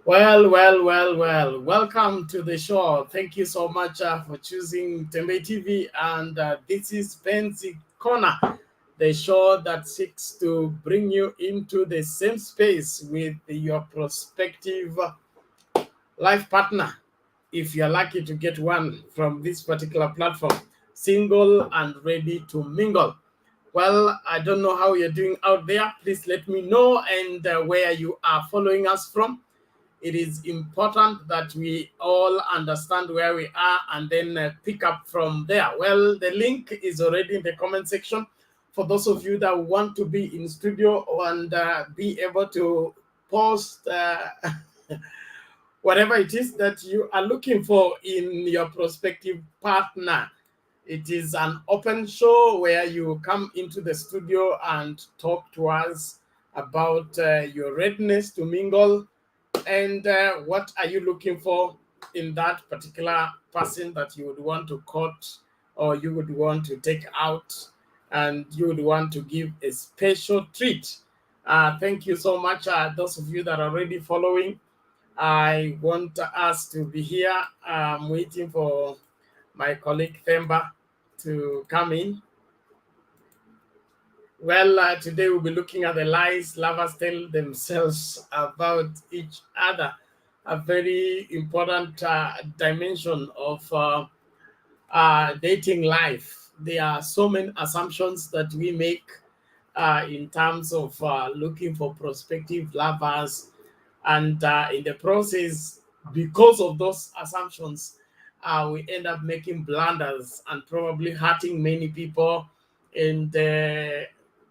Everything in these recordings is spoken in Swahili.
Well. Welcome to the show. Thank you so much for choosing Tembe TV. And this is Penzi Corner, the show that seeks to bring you into the same space with your prospective life partner. If you're lucky to get one from this particular platform, single and ready to mingle. Well, I don't know how you're doing out there. Please let me know and where you are following us from. It is important that we all understand where we are and then pick up from there. Well, the link is already in the comment section for those of you that want to be in studio and be able to post whatever it is that you are looking for in your prospective partner. It is an open show where you come into the studio and talk to us about your readiness to mingle and what are you looking for in that particular person that you would want to court or you would want to take out and you would want to give a special treat. Thank you so much, those of you that are already following. I want us to be here. I'm waiting for my colleague Themba to come in. Well, today we'll be looking at the lies lovers tell themselves about each other, a very important dimension of dating life. There are so many assumptions that we make in terms of looking for prospective lovers, and in the process, because of those assumptions, we end up making blunders and probably hurting many people and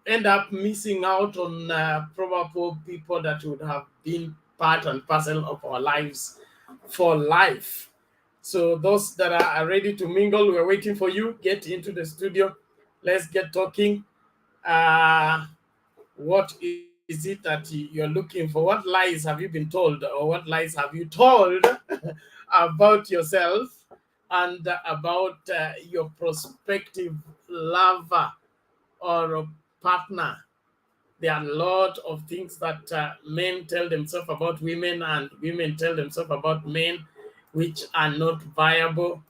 end up missing out on probable people that would have been part and parcel of our lives for life. So those that are ready to mingle, we're waiting for you. Get into the studio. Let's get talking. Uh, what is it that you're looking for? What lies have you been told, or what lies have you told about yourself and about your prospective lover or a partner? There are a lot of things that men tell themselves about women and women tell themselves about men, which are not viable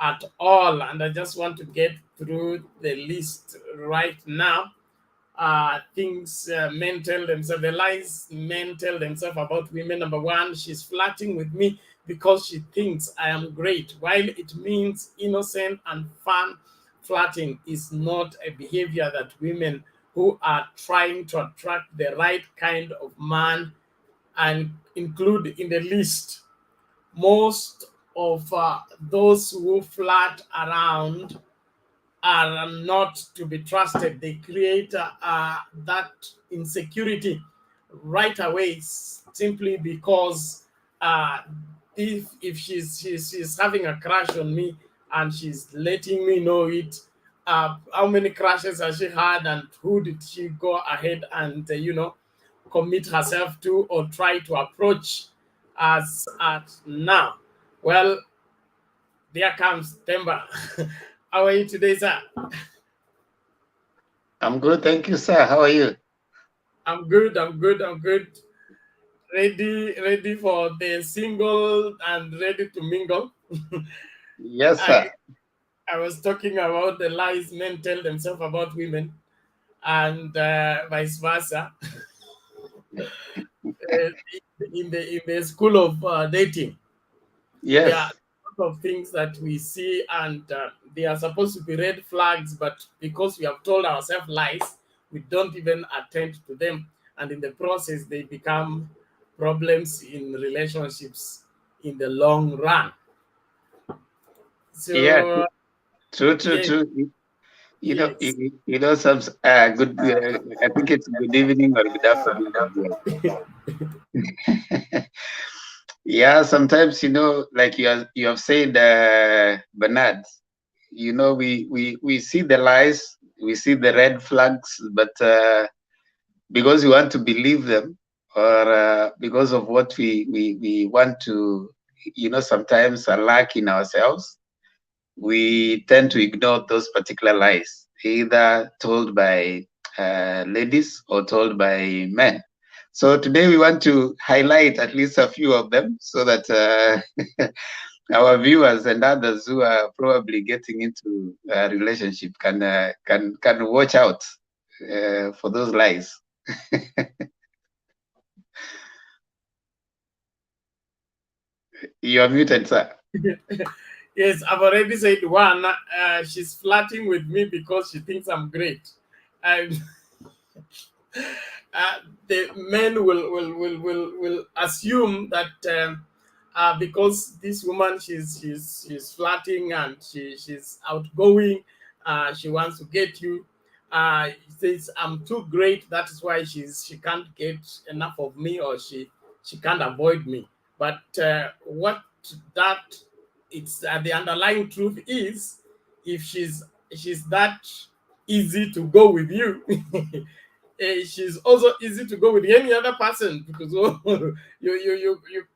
at all. And I just want to get through the list right now. Things men tell themselves, the lies men tell themselves about women. Number one, she's flirting with me because she thinks I am great. While it means innocent and fun, flirting is not a behavior that women who are trying to attract the right kind of man and include in the list. Most of those who flirt around are not to be trusted. They create that insecurity right away simply because uh, if she's having a crush on me and she's letting me know it, how many crushes has she had and who did she go ahead and commit herself to or try to approach as at now? Well, there comes Temba. How are you today, sir? I'm good, thank you, sir. How are you? I'm good. Ready for the single and ready to mingle. Yes, I sir. I was talking about the lies men tell themselves about women and vice versa. In the school of dating, there are Yes. a lot of things that we see and they are supposed to be red flags, but because we have told ourselves lies, we don't even attend to them, and in the process they become problems in relationships in the long run. Yeah. So True. True. yes, True. yes. Some good. I think it's good evening or good afternoon. Yeah. Sometimes like you have said, Bernard. We see the lies, we see the red flags, but because we want to believe them, or because of what we want to, sometimes lack in ourselves, we tend to ignore those particular lies, either told by ladies or told by men. So today we want to highlight at least a few of them so that our viewers and others who are probably getting into a relationship can watch out for those lies. You are muted, sir. Yes, I've already said one. She's flirting with me because she thinks I'm great. And uh, the men will assume that because this woman she's flirting and she's outgoing, she wants to get you. Says I'm too great. That is why she can't get enough of me, or she can't avoid me. But what that it's the underlying truth is, if she's that easy to go with you, she's also easy to go with any other person, because you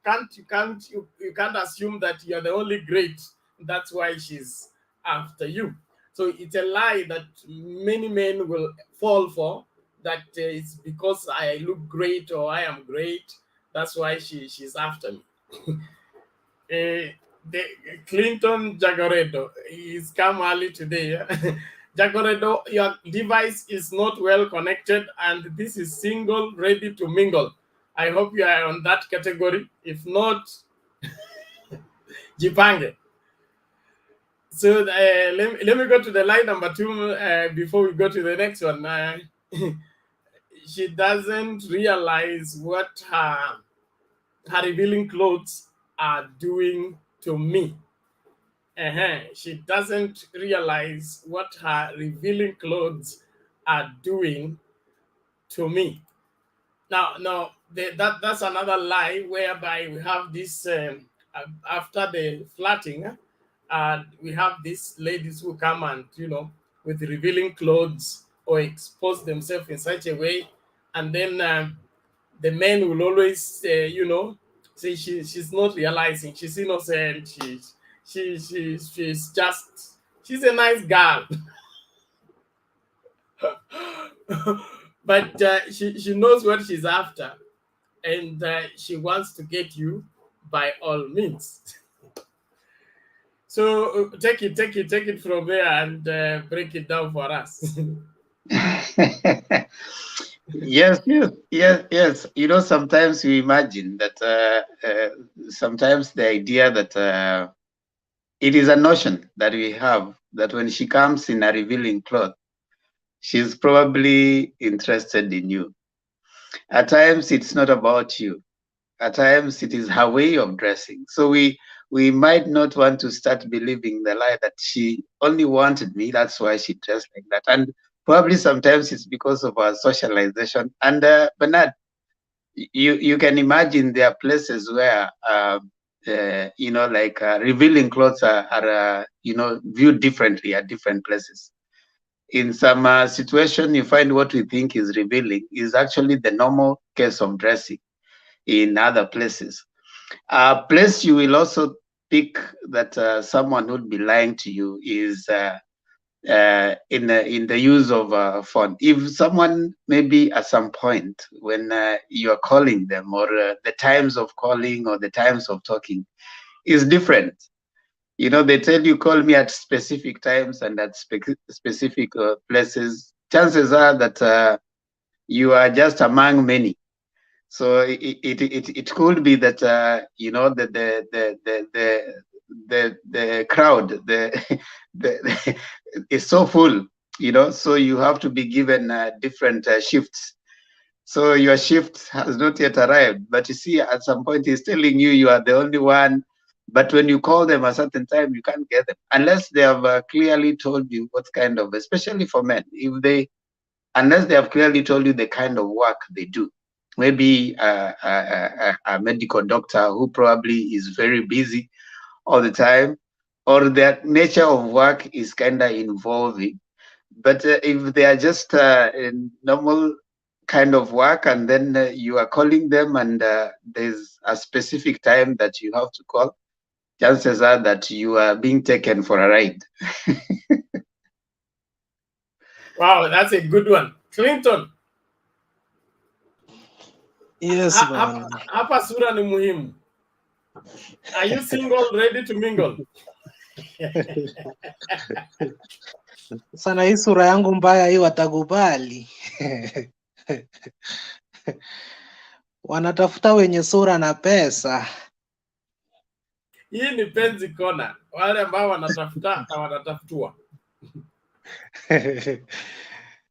can't assume that you're the only great. That's why she's after you. So it's a lie that many men will fall for, that it's because I look great or I am great. That's why she's after me. The Clinton Jagoredo is come early today. Jagoredo, your device is not well connected, and this is single ready to mingle. I hope you are on that category. If not, jipange. So let me go to the line number two before we go to the next one. She doesn't realize what her revealing clothes are doing to me. She doesn't realize what her revealing clothes are doing to me. Now, that's another lie, whereby we have this after the flirting, we have these ladies who come and, with revealing clothes or expose themselves in such a way, and then the men will always, say she's not realizing, she's innocent, she's a nice girl. But she knows what she's after, and she wants to get you by all means. So take it from there, and break it down for us. Yes, yes, yes, yes. You know, sometimes we imagine that sometimes the idea that it is a notion that we have that when she comes in a revealing cloth, she's probably interested in you. At times, it's not about you. At times, it is her way of dressing. So we might not want to start believing the lie that she only wanted me. That's why she dressed like that. And probably sometimes it's because of our socialization. And Bernard, you can imagine there are places where like revealing clothes are viewed differently at different places. In some situation, you find what we think is revealing is actually the normal case of dressing. In other places, a place you will also pick that someone would be lying to you is in the use of phone. If someone maybe at some point when you are calling them, or the times of calling or the times of talking is different. You know, they tell you call me at specific times and at specific places. Chances are that you are just among many. So it could be that the crowd the is so full, so you have to be given different shifts. So your shift has not yet arrived, but you see, at some point he's telling you you are the only one. But when you call them a certain time, you can't get them unless they have clearly told you what kind of, especially for men, if they unless they have clearly told you the kind of work they do. Maybe a medical doctor who probably is very busy all the time, or their nature of work is kind of involving. But if they are just in normal kind of work, and then you are calling them, and there's a specific time that you have to call, chances are that you are being taken for a ride. Wow, that's a good one. Clinton. Yes bana. Hapa sura ni muhimu. Are you single, ready to mingle? Sana hii sura yangu mbaya hii watakubali. Wanatafuta wenye sura na pesa. Hii ni penzi kona, wale ambao wanatafuta na wanatafutwa.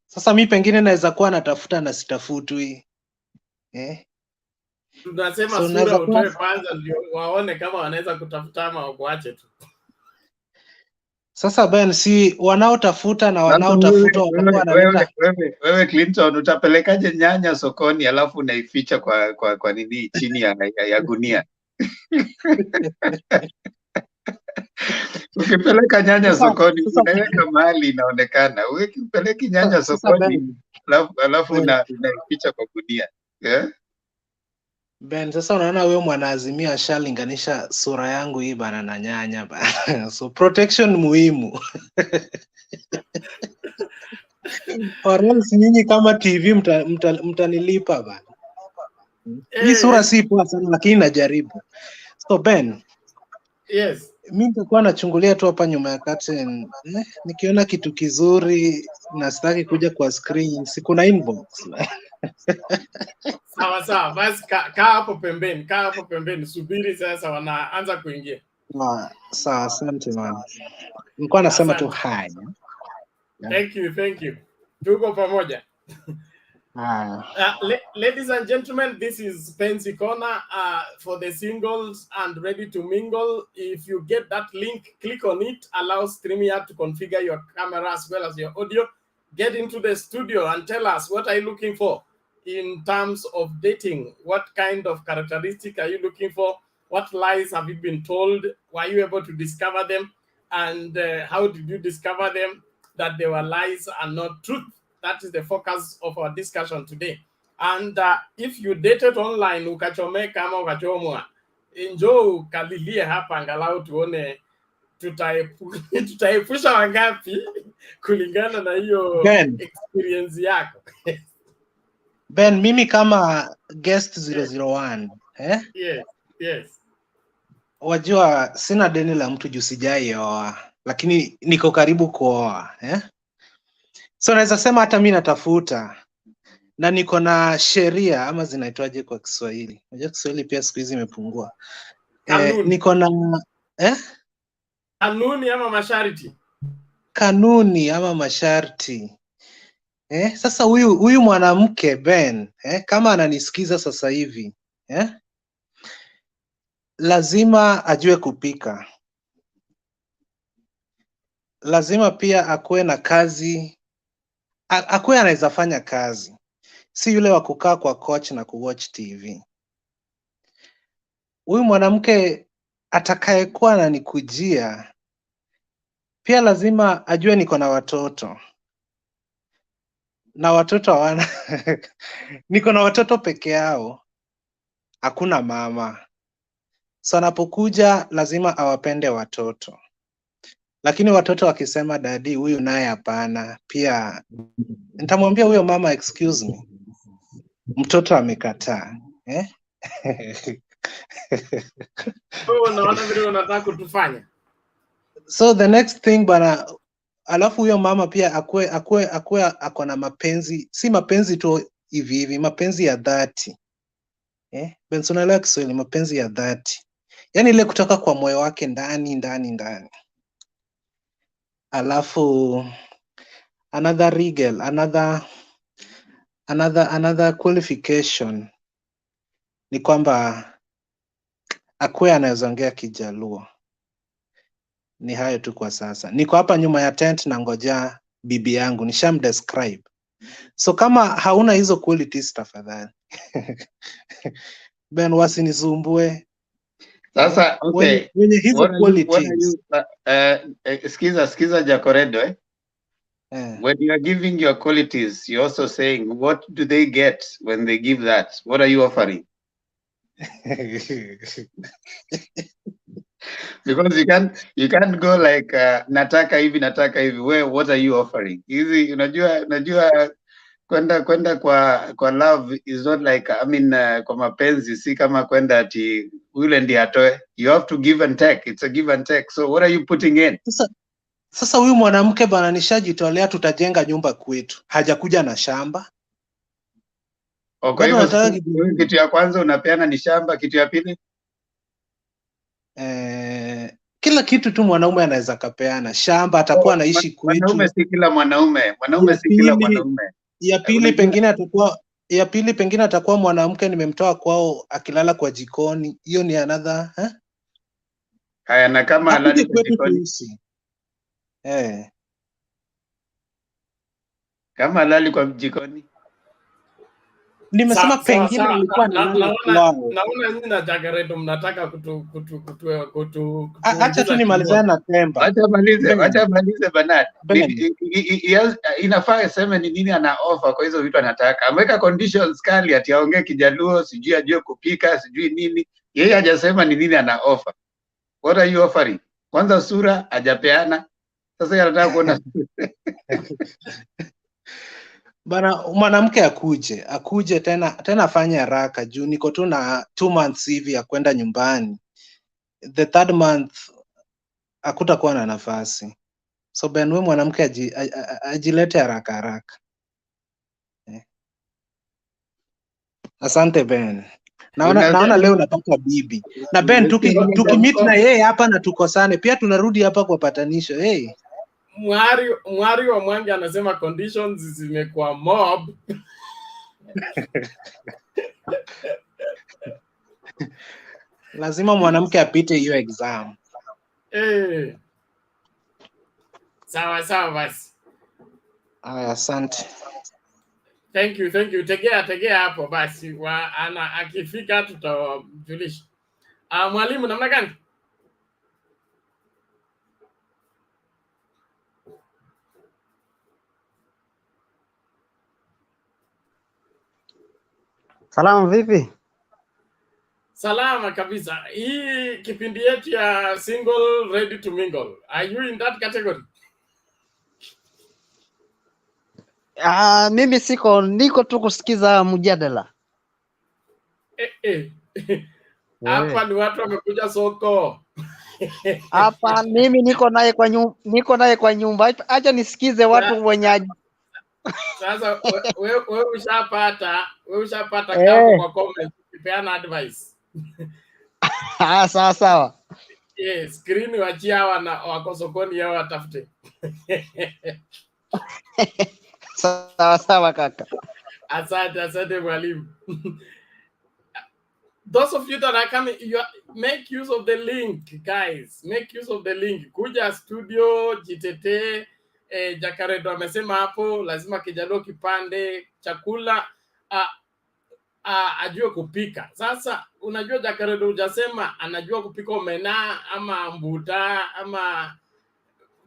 Sasa mi pengine naweza kuwa natafuta na sitafutwi. Tunasema So sura utoe kwanza ndio waone kama wanaweza kutafuta ama wakuache tu. Sasa Ben, si wanaotafuta na wanaotafutwa watakuwa wanaleta. Wewe Clinton, utapelekaje nyanya sokoni alafu unaificha kwa nini chini ya gunia? Ukipeleka nyanya sokoni unaweka mahali inaonekana. Ukipeleki nyanya sokoni alafu unaificha kwa gunia. Ben, sasa unaona huyo mwanaazimio ashalinganisha sura yangu hii bana na nyanya bana. So protection muhimu. Or else nyinyi kama TV mtanilipa bana. Hii sura si poa sana lakini najaribu. So Ben. Yes. Mimi nitakuwa nachungulia tu hapa nyuma ya curtain. Nikiona kitu kizuri na sitaki kuja kwa screen, si kuna inbox. Sawa, basi kaa hapo pembeni, subiri sasa wanaanza kuingia. Sawa, asante man. Nilikuwa nasema tu hi. Thank you. Tuko pamoja. Ladies and gentlemen, this is Penzi Corner for the singles and ready to mingle. If you get that link, click on it. Allow StreamYard to configure your camera as well as your audio. Get into the studio and tell us, what are you looking for in terms of dating? What kind of characteristic are you looking for? What lies have you been told? Were you able to discover them? And how did you discover them? That they were lies and not truth. That is the focus of our discussion today. And if you dated online, ukachomeka ama ukachomwa, njoo ukalilie hapa angalau tuone tutaepusha wangapi kulingana na hiyo experience yako. Ben, mimi kama guest 001, Yes. Wajua sina deni la mtu juu sijaioa, lakini niko karibu kuoa, So naweza sema hata mimi natafuta na niko na sheria ama zinaitwaje kwa Kiswahili? Unajua Kiswahili pia siku hizi imepungua. Niko na kanuni ama masharti. Kanuni ama masharti. Sasa huyu mwanamke Ben, kama ananisikiza sasa hivi, lazima ajue kupika. Lazima pia akuwe na kazi, akuwe anaweza fanya kazi. Si yule wa kukaa kwa couch na kuwatch TV. Huyu mwanamke atakayekuwa ananikujia pia lazima ajue niko na watoto. Na watoto hawana niko na watoto peke yao. Hakuna mama. So anapokuja lazima awapende watoto. Lakini watoto wakisema dadi huyu naye hapana, pia nitamwambia huyo mama excuse me. Mtoto amekataa. Unaona vile unataka kutufanya. So the next thing bana, alafu huyo mama pia akue ako na mapenzi, si mapenzi tu hivi, mapenzi ya dhati. Benson unaelewa Kiswahili, mapenzi ya dhati. Yaani ile kutoka kwa moyo wake ndani. Alafu another qualification ni kwamba akue anaweza ongea Kijaluo. Ni hayo tu kwa sasa. Niko hapa nyuma ya tent na ngoja bibi yangu, nishamdescribe. So kama hauna hizo qualities tafadhali. Ben wasinisumbue. Sasa okay. Wenye hizo qualities. Skiza Jacoredo, when you are giving your qualities, you're also saying, what do they get when they give that? What are you offering? Because you can't go like nataka hivi. Where, what are you offering? Hizi unajua kwenda kwa love is not like, I mean, kwa mapenzi si kama kwenda ati yule ndiye atoe. You have to give and take. It's a give and take. So what are you putting in? Sasa huyu mwanamke bana, nishajitolea tutajenga nyumba kwetu, hajakuja na shamba. Kwa hivyo kitu ya kwanza unapeana ni shamba, kitu ya pili kila kitu tu mwanaume anaweza kapeana. Shamba, atakuwa anaishi kwetu. Mwanaume si kila mwanaume. Mwanaume si kila mwanaume. Ya pili pengine atakuwa mwanamke nimemtoa kwao akilala kwa jikoni. Hiyo ni another, Haya, na kama halali kwa jikoni. Kama halali kwa jikoni. Nimesema pengine alikuwa analala kwao. Naona nyinyi na Jagaredo mnataka acha tu nimalizane na Temba. Acha malize Bernard. Inafaa sema ni nini ana offer kwa hizo vitu anataka. Ameweka conditions kali ati aongee Kijaluo, sijui ajue kupika, sijui nini. Yeye hajasema ni nini ana offer. What are you offering? Kwanza sura hajapeana. Sasa yeye anataka kuona bana, mwanamke akuje tena afanye haraka juu niko tu na 2 months hivi ya kwenda nyumbani. The 3rd month hakutakuwa na nafasi. So Ben, wewe mwanamke ajilete haraka. Asante Ben. Naona leo nataka bibi. Na Ben, tukimit na yeye hapa na tukosane pia tunarudi hapa kwa patanisho. Mwari wa Mwangi anasema conditions zimekuwa mob. Lazima mwanamke apite hiyo exam. Sawa basi. Asante. Thank you. Tegea hapo basi. Akifika tutajulisha. Mwalimu namna gani? Salamu vipi? Salama kabisa. Hii kipindi yetu ya single ready to mingle. Are you in that category? Mimi niko tu kusikiza mjadala. Hapa ni watu wamekuja soko. Hapa mimi niko naye kwa nyumba. Acha nisikize watu wenye. Sasa wewe ushapata kapo kwa comment kupeana advice. Sawa. Yes, screen wachia wako sokoni yao watafute. Sawa kaka. Asante mwalimu. Those of you that are coming, make use of the link, guys. Make use of the link. Kuja studio, jitete. Jagaredo amesema hapo lazima Kijaluo kipande chakula ajue kupika. Sasa unajua Jagaredo hujasema anajua kupika omena ama mbuta ama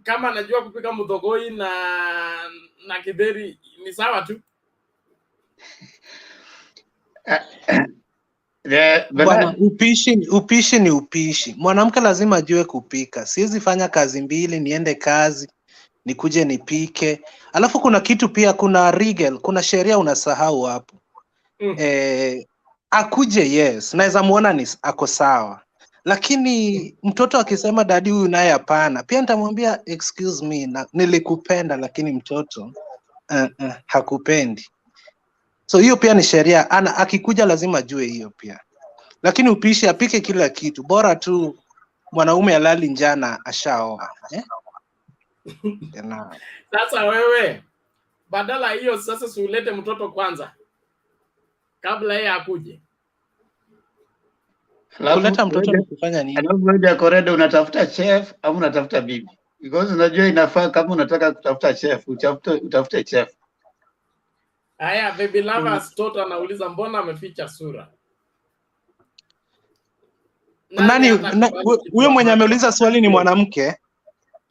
kama anajua kupika mudhogoi na kidheri ni sawa tu. Bwana, upishi ni upishi. Mwanamke lazima ajue kupika. Siwezi fanya kazi mbili, niende kazi nikuje nipike. Alafu kuna kitu pia, kuna regal, kuna sheria unasahau hapo. Akuje, yes, naweza muona ako sawa. Lakini mtoto akisema dadi huyu naye hapana, pia nitamwambia excuse me, nilikupenda lakini mtoto hakupendi. So hiyo pia ni sheria. Akikuja lazima ajue hiyo pia. Lakini upishi apike kila kitu. Bora tu mwanaume alali njana ashaoa. Sasa wewe badala hiyo sasa siulete mtoto kwanza kabla yeye akuje. Kuleta mtoto ni kufanya nini? Alafu Jagaredo unatafuta chef au unatafuta bibi? Because unajua inafaa kama unataka kutafuta chef, utafute chef. Haya, baby lovers toto anauliza mbona ameficha sura? Nani huyo mwenye ameuliza swali ni mwanamke?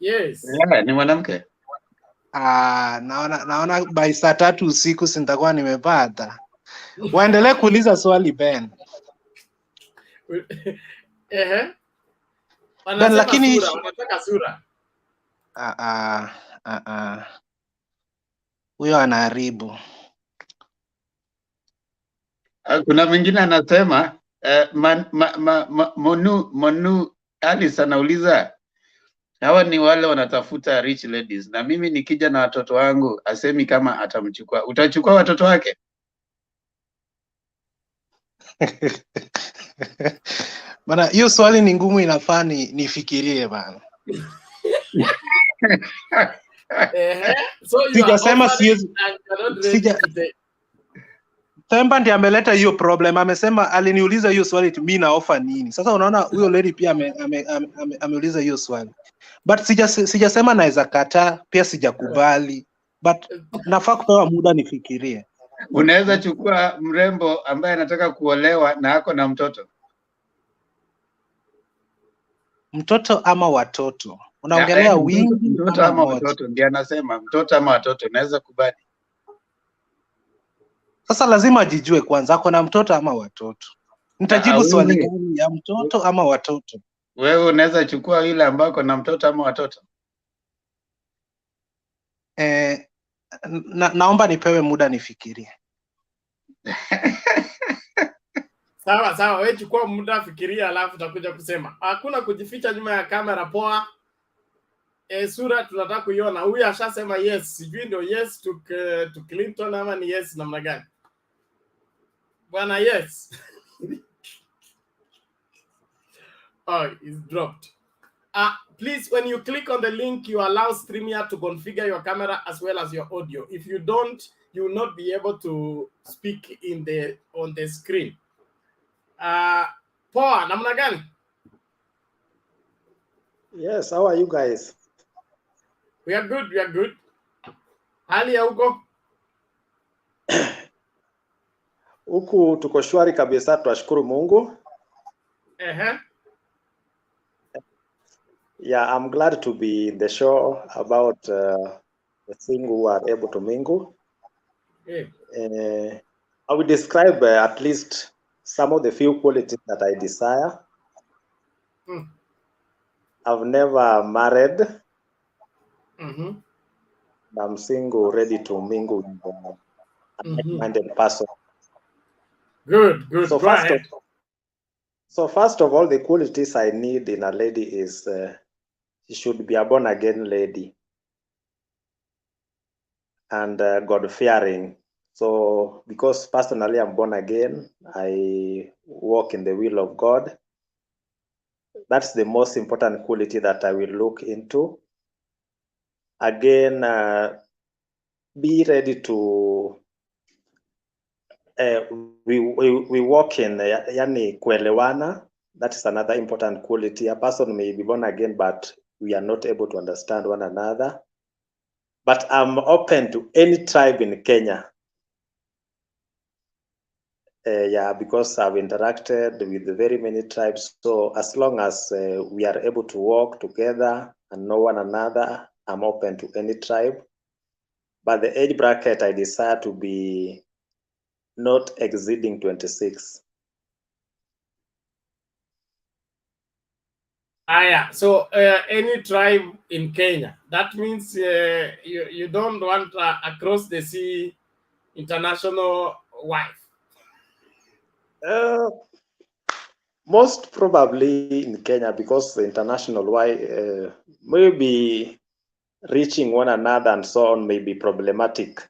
Yes. Yeah, ni mwanamke. Naona by saa 3 usiku sitakuwa nimepata. Waendelee kuuliza swali Ben. Lakini wanataka sura. Huyo anaharibu. Kuna mwingine anasema Monu Alice anauliza hawa ni wale wanatafuta rich ladies, na mimi nikija na watoto wangu asemi kama atamchukua. Utachukua watoto wake? Bana, hiyo swali ni ngumu, inafaa nifikirie bana. So you Sijasema are siwezi, and you're not ready to take. Themba ndiye ameleta hiyo problem. Amesema, aliniuliza hiyo swali, mimi na offer nini? Sasa unaona huyo lady pia ameuliza hiyo swali, but sijasema naweza kataa, pia sijakubali, but nafaa kupewa muda nifikirie. Unaweza chukua mrembo ambaye anataka kuolewa na ako na mtoto? Mtoto ama watoto? Unaongelea wingi mtoto ama watoto? Ndiye anasema mtoto ama watoto, naweza kubali. Sasa lazima ajijue kwanza ako na mtoto ama watoto. Nitajibu swali gani, ya mtoto ama watoto? Wewe unaweza chukua yule ambako na mtoto ama watoto? Naomba nipewe muda nifikirie. Sawa, wewe chukua muda fikiria, alafu utakuja kusema. Hakuna kujificha nyuma ya kamera, poa. Sura tunataka kuiona. Huyu ashasema yes, sijui ndio yes to Clinton ama ni yes namna gani? Bwana yes. Oh, it's dropped. Please, when you click on the link, you allow StreamYard to configure your camera as well as your audio. If you don't, you will not be able to speak on the screen. Poa, namna gani? Yes, how are you guys? We are good. Hali ya huko? Huku tuko shwari kabisa, tunashukuru Mungu. Yeah, I'm glad to be in the show about the thing who are able to mingle. I will describe at least some of the few qualities that I desire. I've never married. I'm single, ready to mingle with a like-minded person. Good. So first of all, the qualities I need in a lady is she should be a born-again lady and God-fearing. So because personally I'm born again, I walk in the will of God. That's the most important quality that I will look into. Again, be ready to we walk in yani kuelewana. That is another important quality. A person may be born again, but we are not able to understand one another. But I'm open to any tribe in Kenya. Yeah, because I've interacted with very many tribes. So as long as we are able to walk together and know one another, I'm open to any tribe. But the age bracket I desire to be not exceeding 26. So any tribe in Kenya, that means you don't want across the sea international wife? Most probably in Kenya, because the international wife maybe reaching one another and so on may be problematic.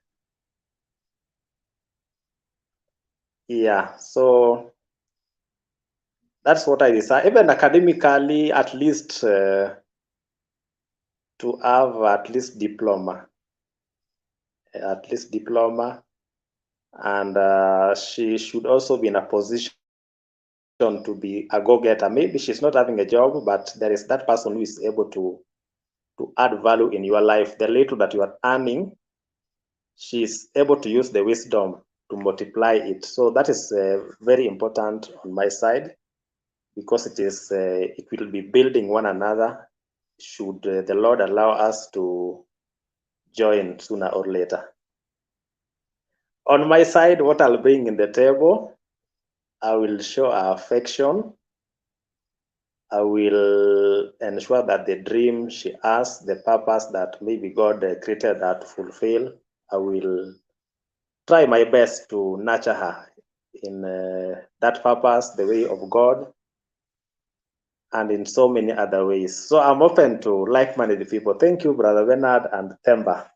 Yeah, so that's what I desire. Even academically, at least to have at least diploma. And she should also be in a position to be a go-getter. Maybe she's not having a job, but there is that person who is able to add value in your life. The little that you are earning, she's able to use the wisdom to multiply it. So that is very important on my side, because it will be building one another should the Lord allow us to join sooner or later. On my side, what I'll bring in the table, I will show affection. I will ensure that the dream she has, the purpose that maybe God created her to fulfill, I will try my best to nurture her in that purpose, the way of God, and in so many other ways. So I'm open to like-minded people. Thank you, Brother Bernard and Themba.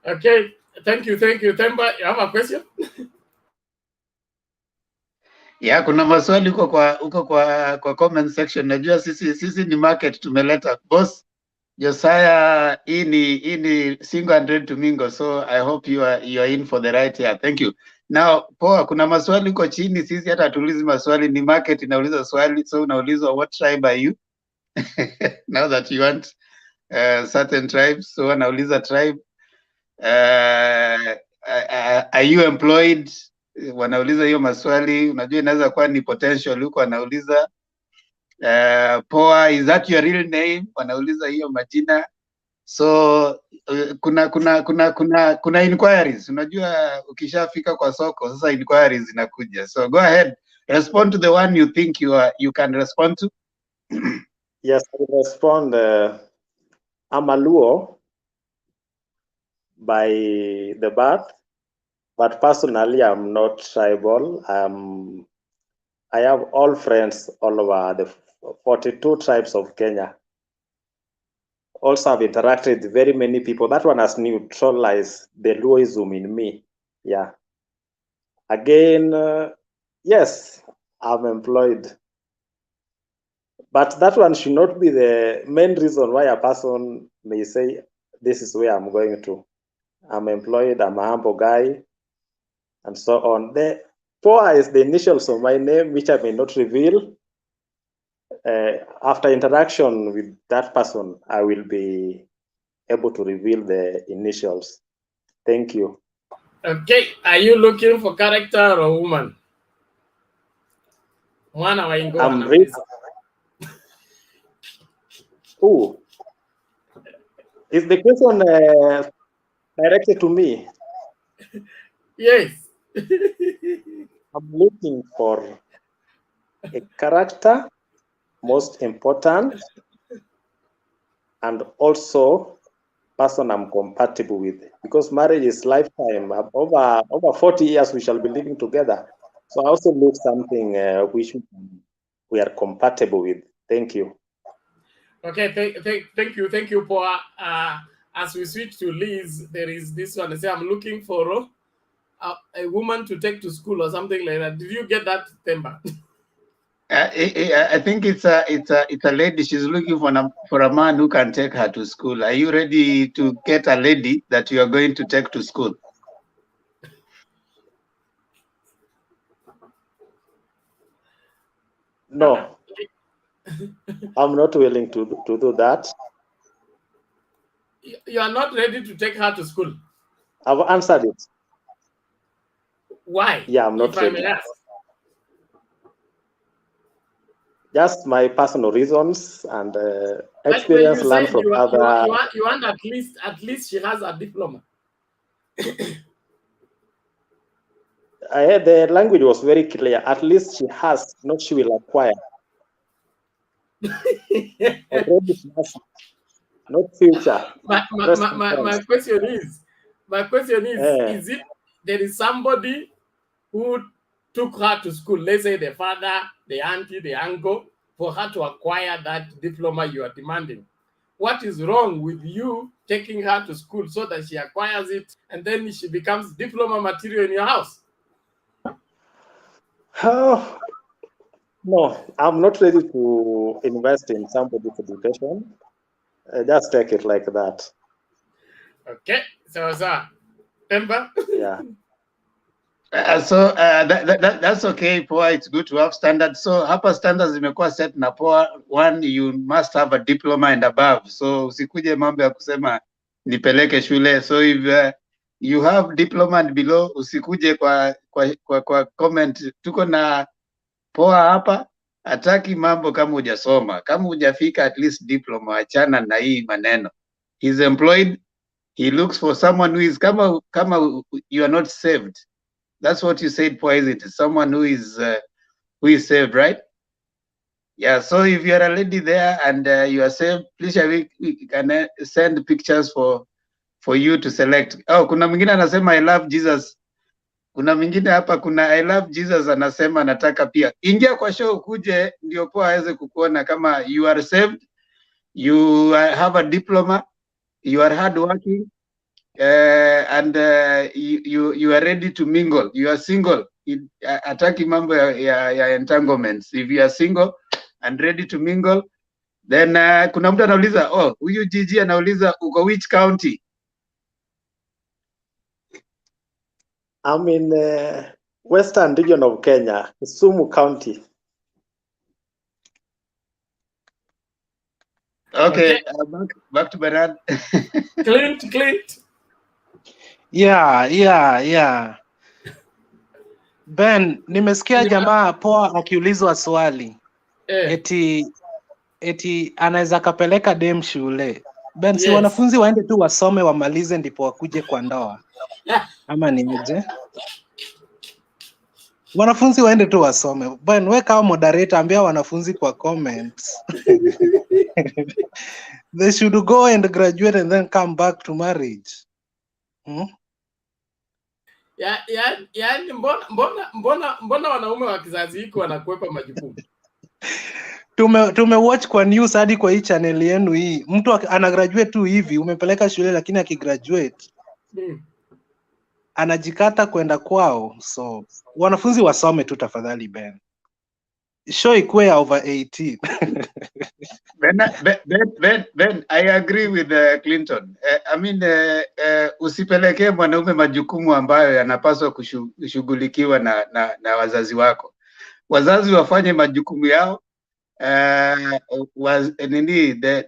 Okay, thank you, Themba. You have a question? Ya, kuna maswali huko kwa comment section. Najua sisi ni market tumeleta. Boss Josiah, hii ni single and ready to mingle, so I hope you are in for the right here. Thank you. Now, poa, kuna maswali huko chini, sisi hata tuulizi maswali, ni market inauliza swali, so unaulizwa what tribe are you? Now that you want certain tribes, so wanauliza tribe. Are you employed? Wanauliza hiyo maswali, unajua inaweza kuwa ni potential huko wanauliza. Poa, is that your real name? Wanauliza hiyo majina. So kuna inquiries. Unajua ukishafika kwa soko sasa inquiries zinakuja. So go ahead, respond to the one you think you can respond to. Yes, I will respond. I'm a Luo by the birth, but personally I'm not tribal. I have all friends all over the 42 tribes of Kenya. Also, I've interacted with very many people. That one has neutralized the Luoism in me. Yeah. Again, yes, I'm employed. But that one should not be the main reason why a person may say, this is where I'm going to. I'm employed, I'm a humble guy, and so on. The Poa is the initials of my name, which I may not reveal. After interaction with that person, I will be able to reveal the initials. Thank you. Okay, are you looking for character or woman? Mwana wa Ingo I'm ready. Ooh. Is the question directed to me? Yes. I'm looking for a character, most important, and also person I'm compatible with, because marriage is lifetime. Over 40 years we shall be living together. So I also look something which we are compatible with. Thank you. Okay, thank you, Paul. As we switch to Liz, there is this one. Say, I'm looking for a woman to take to school or something like that. Did you get that, Themba? I think it's a lady. She's looking for a man who can take her to school. Are you ready to get a lady that you are going to take to school? No, I'm not willing to do that. You are not ready to take her to school. I've answered it. Why? Yeah, I'm not if ready. I may ask. Just my personal reasons and experience learned from other. You want at least she has a diploma. The language was very clear. At least she has, not she will acquire. Already she has, not future. My question is it there is somebody who took her to school, let's say the father, the auntie, the uncle, for her to acquire that diploma you are demanding? What is wrong with you taking her to school so that she acquires it and then she becomes diploma material in your house? Oh, no, I'm not ready to invest in somebody's education. Just take it like that. Okay, so Themba? Yeah. That's okay. Poa, it's good to have standards. So hapa standards zimekuwa set na poa. One, you must have a diploma and above. So usikuje mambo ya kusema nipeleke shule. So if you have diploma and below, usikuje kwa comment. Tuko na poa hapa, hataki mambo kama hujasoma. Kama hujafika at least diploma, achana na hii maneno. He's employed. He looks for someone who is kama you are not saved. That's what you said, Poa, is it? Someone who is saved, right? Yeah. So if you are a lady there and you are saved, please we can send pictures for you to select. Oh, kuna mwingine anasema I love Jesus. Kuna mwingine hapa, kuna I love Jesus anasema nataka pia. Ingia kwa show kuje, ndio poa aweze kukuona kama you are saved, you have a diploma, you are hardworking, and you are ready to mingle. You are single. Ataki mambo ya entanglements. If you are single and ready to mingle, then kuna mtu anauliza, oh, huyu Gigi anauliza uko which county? I'm in Western region of Kenya, Kisumu County. Okay, back to Bernard. Clint. Yeah. Ben, nimesikia jamaa poa akiulizwa swali. Eti anaweza kapeleka dem shule. Ben, si wanafunzi waende tu wasome wamalize ndipo wakuje kwa ndoa. Ama nimeje? Wanafunzi waende tu wasome. Ben, wewe kama moderator ambia wanafunzi kwa comments. They should go and graduate and then come back to marriage. Yaani mbona wanaume wa kizazi hiki wanakwepa majukumu? Watch kwa news hadi kwa hii channel yenu hii. Mtu ana graduate tu hivi, umepeleka shule lakini akigraduate anajikata kwenda kwao. So wanafunzi wasome tu tafadhali Ben. Show ikuwe over 18. Ben, I agree with Clinton. I mean, usipelekee mwanaume majukumu ambayo yanapaswa kushughulikiwa na wazazi wako. Wazazi wafanye majukumu yao.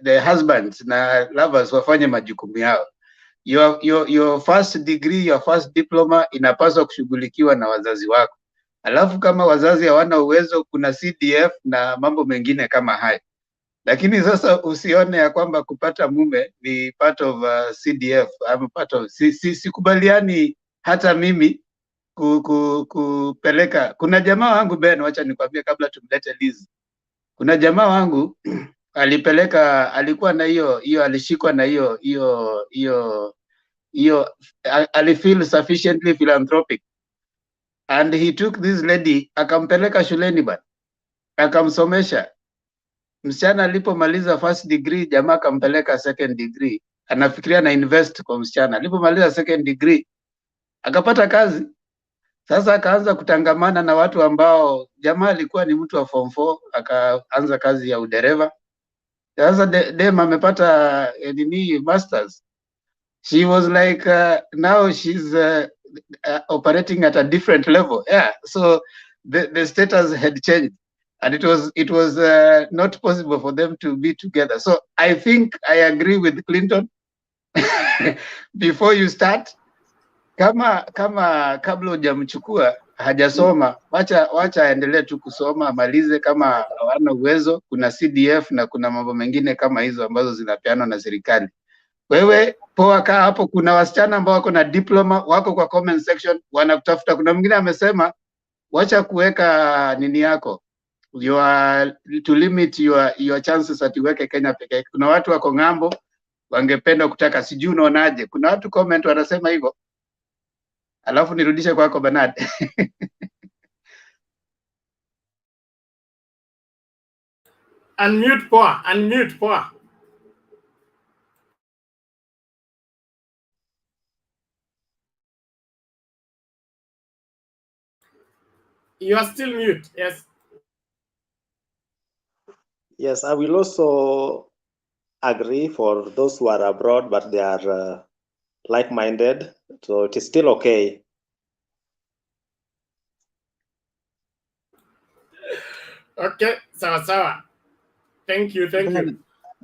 The husbands na lovers wafanye majukumu yao. Your first degree, your first diploma inapaswa kushughulikiwa na wazazi wako. Alafu kama wazazi hawana uwezo, kuna CDF na mambo mengine kama haya. Lakini sasa usione ya kwamba kupata mume ni part of CDF. I'm part of sikubaliani hata mimi kupeleka. Kuna jamaa wangu Ben, wacha nikwambie kabla tumlete Liz. Kuna jamaa wangu alikuwa na hiyo alishikwa na hiyo alifeel sufficiently philanthropic, and he took this lady akampeleka shuleni bana, akamsomesha. Msichana alipomaliza first degree, jamaa akampeleka second degree, anafikiria na invest kwa msichana. Alipomaliza second degree akapata kazi. Sasa akaanza kutangamana na watu ambao, jamaa alikuwa ni mtu wa form 4, akaanza kazi ya udereva. Sasa dem amepata masters. She was like now she's operating at a different level. Yeah, so the status had changed, and it was not possible for them to be together. So I think I agree with Clinton. Before you start, kama kabla hujamchukua hajasoma, wacha aendelee tu kusoma, amalize. Kama hawana uwezo, kuna CDF na kuna mambo mengine kama hizo ambazo zinapeanwa na serikali. Wewe poa, kaa hapo. Kuna wasichana ambao wako na diploma, wako kwa comment section wanakutafuta. Kuna mwingine amesema wacha kuweka nini yako, to limit your chances at uweke Kenya pekee. Kuna watu wako ng'ambo wangependa kutaka, sijui unaonaje? Kuna watu comment wanasema hivyo. Alafu nirudishe kwako Bernard. Unmute poa. You are still mute. Yes. Yes, I will also agree for those who are abroad, but they are like-minded, so it is still okay. Okay, sawa. Thank you.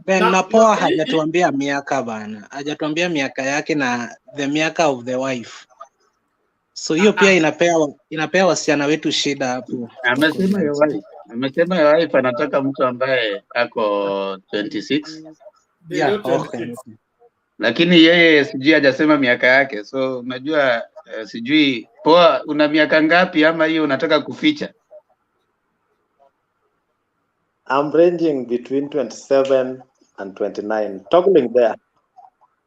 Ben Napoa hajatuambia miaka bana. Hajatuambia miaka yake na the miaka of the wife. So hiyo pia inapea wasichana wetu shida hapo. Amesema ya wife anataka mtu ambaye ako 26. Yeah, okay. Lakini yeye sijui hajasema miaka yake. So unajua sijui poa, una miaka ngapi ama hiyo unataka kuficha? I'm ranging between 27 and 29, toggling there.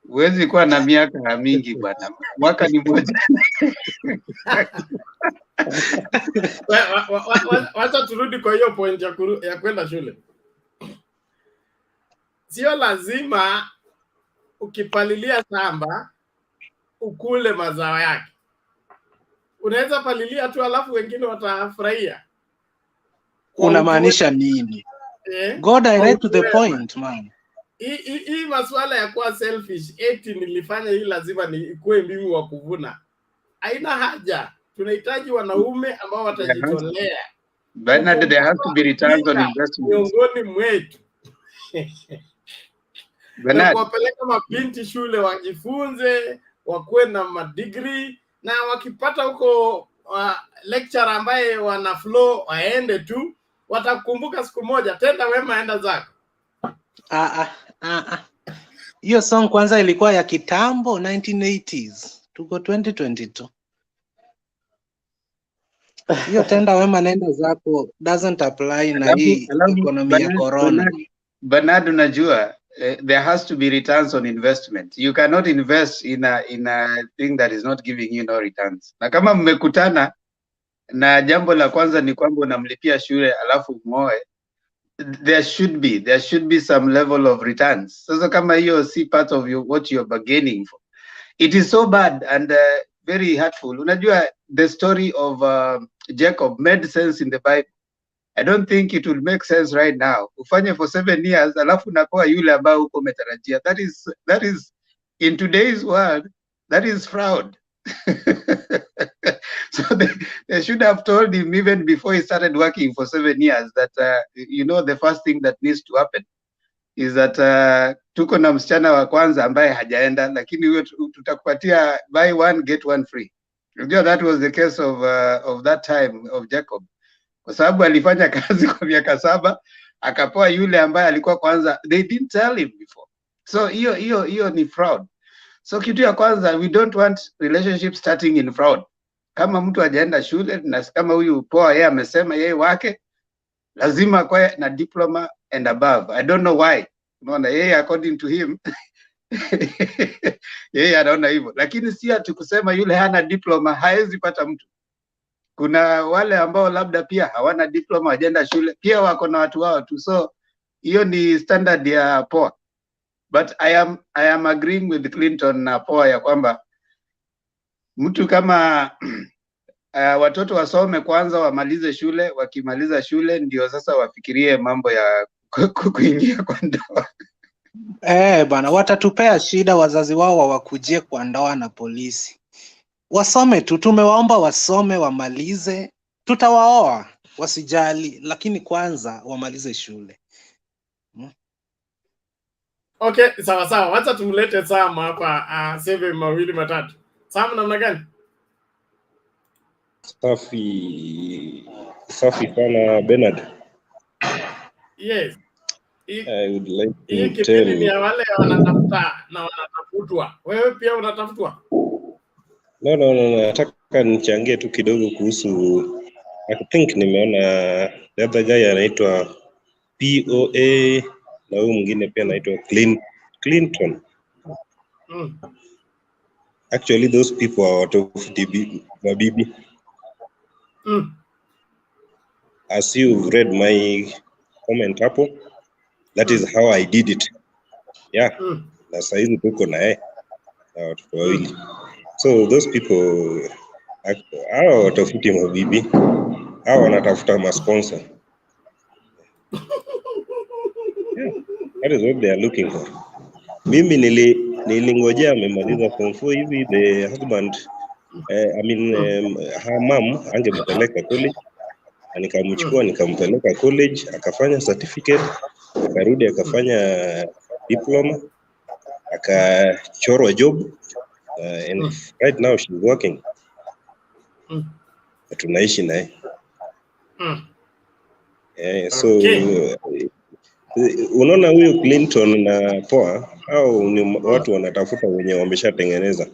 Huwezi kuwa na miaka mingi bwana, mwaka ni moja. Wacha turudi kwa hiyo point ya kwenda shule. Sio lazima ukipalilia shamba ukule mazao yake. Unaweza palilia tu alafu wengine watafurahia. Unamaanisha nini? Go direct to the point, man. Hii masuala ya kuwa selfish, eti nilifanya hii lazima nikuwe mimi wa kuvuna, haina haja. Tunahitaji wanaume ambao watajitolea. Bernard, there has to be returns on investment miongoni mwetu. Na kuwapeleka mabinti shule wajifunze, wakuwe na madegree, na wakipata huko lecturer ambaye wana flow waende tu, watakumbuka siku moja. Tenda wema, enda zako. Hiyo song kwanza ilikuwa ya kitambo 1980s. Tuko 2022. Hiyo tenda wema nenda zako doesn't apply na hii economy ya corona. Bernard, unajua there has to be returns on investment. You cannot invest in a thing that is not giving you no returns. Na kama mmekutana na jambo la kwanza ni kwamba unamlipia shule alafu muoe, there should be some level of returns. Sasa kama hiyo si part of what you're bargaining for, it is so bad and very hurtful. Unajua the story of Jacob made sense in the Bible. I don't think it will make sense right now. Ufanye for 7 years alafu nakoa yule ambao uko umetarajia. That is in today's world, that is fraud. So they should have told him even before he started working for 7 years that the first thing that needs to happen is that tuko na msichana wa kwanza ambaye hajaenda, lakini huyo tutakupatia buy one get one free. Unajua that was the case of that time of Jacob, kwa sababu alifanya kazi kwa miaka 7 akapoa yule ambaye alikuwa kwanza. They didn't tell him before. So hiyo ni fraud. So kitu ya kwanza, we don't want relationship starting in fraud. Kama mtu hajaenda shule na kama huyu poa yeye amesema yeye wake lazima kwa na diploma and above. I don't know why. Unaona yeye according to him yeye anaona hivyo, lakini si ati kusema yule hana diploma haezi pata mtu. Kuna wale ambao labda pia hawana diploma, hajaenda shule, pia wako na watu wao tu. So hiyo ni standard ya poa. But I am agreeing with Clinton na poa ya kwamba mtu kama watoto wasome kwanza, wamalize shule, wakimaliza shule ndio sasa wafikirie mambo ya kuingia kwa ndoa. Bana, watatupea shida wazazi wao wawakujie kwa ndoa na polisi. Wasome tu, tumewaomba wasome wamalize, tutawaoa wasijali, lakini kwanza wamalize shule. Okay, sawa. Wacha tumlete Sam hapa save mawili matatu. Sam, namna gani? Safi sana Bernard. Yes. I would like to tell ni wale wanatafuta na wanatafutwa. Wewe pia unatafutwa? No, nataka nichangie tu kidogo kuhusu, I think nimeona the other guy anaitwa POA na huyu mwingine pia anaitwa Clinton. Actually those people are watafuti mabibi. As you've read my comment hapo, that is how I did it. Yeah. Na saizi tuko na watoto wawili. So those people hao watafuti mabibi, hao wanatafuta masponsor. Yeah, that is what they are looking for. Mimi nilingojea amemaliza form 4 hivi, the husband her mom angempeleka college, nikamchukua nikampeleka college, akafanya certificate, akarudi akafanya diploma, akachorwa job, and right now she's working. Tunaishi naye. So unaona huyu Clinton na poa au ni watu wanatafuta wenye wameshatengeneza,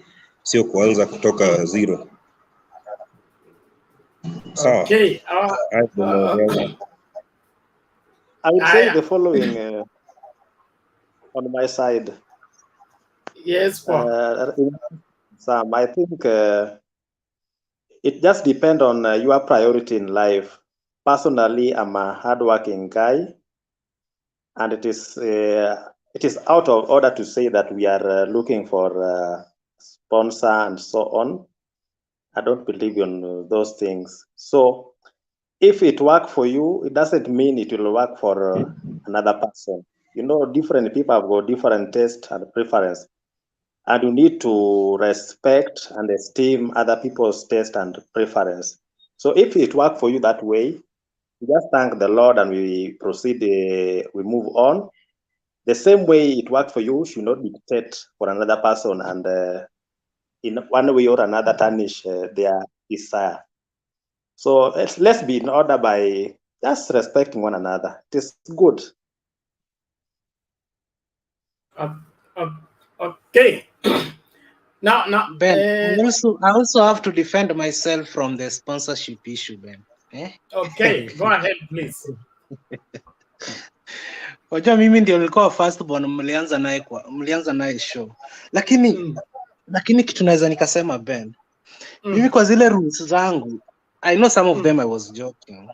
sio kuanza kutoka zero. Sawa. Okay. I would say the following on my side. Yes, Paul. Sam, I think it just depends on your priority in life. Personally, I'm a hardworking guy, and it is out of order to say that we are looking for sponsor and so on. I don't believe in those things. So if it works for you, it doesn't mean it will work for another person. You know, different people have got different tastes and preference, and you need to respect and esteem other people's taste and preference. So if it works for you that way, we just thank the Lord and we proceed, we move on. The same way it worked for you should not dictate for another person and in one way or another tarnish their desire. So let's be in order by just respecting one another. It is good. Uh, okay. Now, Ben, I also have to defend myself from the sponsorship issue, Ben. okay, go ahead, please. Wajua mimi ndio nilikuwa first born, mlianza naye show, lakini kitu naweza nikasema Ben, mimi kwa zile rules zangu, I know some of them I was joking,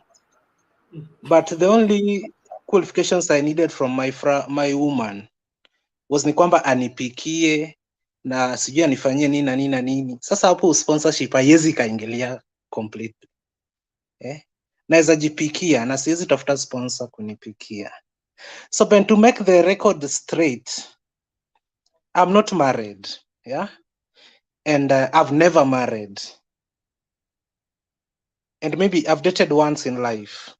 but the only qualifications I needed from my woman was ni kwamba anipikie na sijui anifanyie nini na nini na nini. Sasa hapo sponsorship haiwezi kaingilia completely. Naweza jipikia na siwezi tafuta sponsor kunipikia. So Ben, to make the record straight, I'm not married, yeah? And I've never married. And maybe I've dated once in life